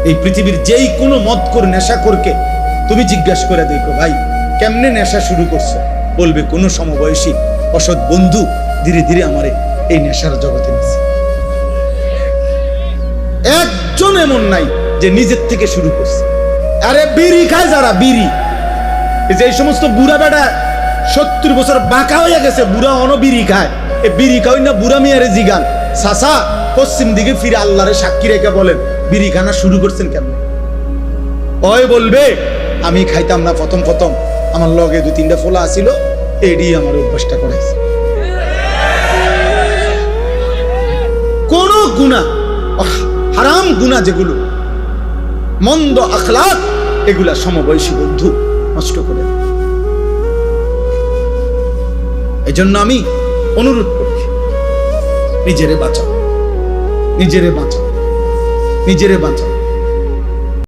এই পৃথিবীর যেই কোনো মদখোর নেশাখোরকে তুমি জিজ্ঞাসা করে দেখো, ভাই কেমনে নেশা শুরু করছে, বলবে কোনো সমবয়সী অসৎ বন্ধু ধীরে ধীরে আমারে এই নেশার জগতে নিছে। একজন এমন নাই যে নিজের থেকে শুরু করছে। আরে বিড়ি খায় যারা, বিড়ি, এই যে এই সমস্ত বুড়া বেটা 70 বছর বাঁকা হয়ে গেছে, বুড়া বিড়ি খায়, এ বিড়ি খাওয়াই না বুড়া মিয়ারে জিগান, চাচা পশ্চিম দিকে ফিরে আল্লাহরে সাক্ষী রেখে বলেন বিড়ি খানা শুরু করছেন কেন? ওই বলবে আমি খাইতাম না প্রথম প্রথম, আমার লগে 2-3টা ফোলা আসিল, এডি আমার অভ্যাসটা করাইছে। কোন গুনাহ, হারাম গুনাহ যেগুলো, মন্দ আখলাক, এগুলা সমবয়সী বন্ধু নষ্ট করে। এই জন্য আমি অনুরোধ করছি, নিজেরে বাঁচাও, নিজেরে বাঁচাও, নিজেরে বাঁচাও।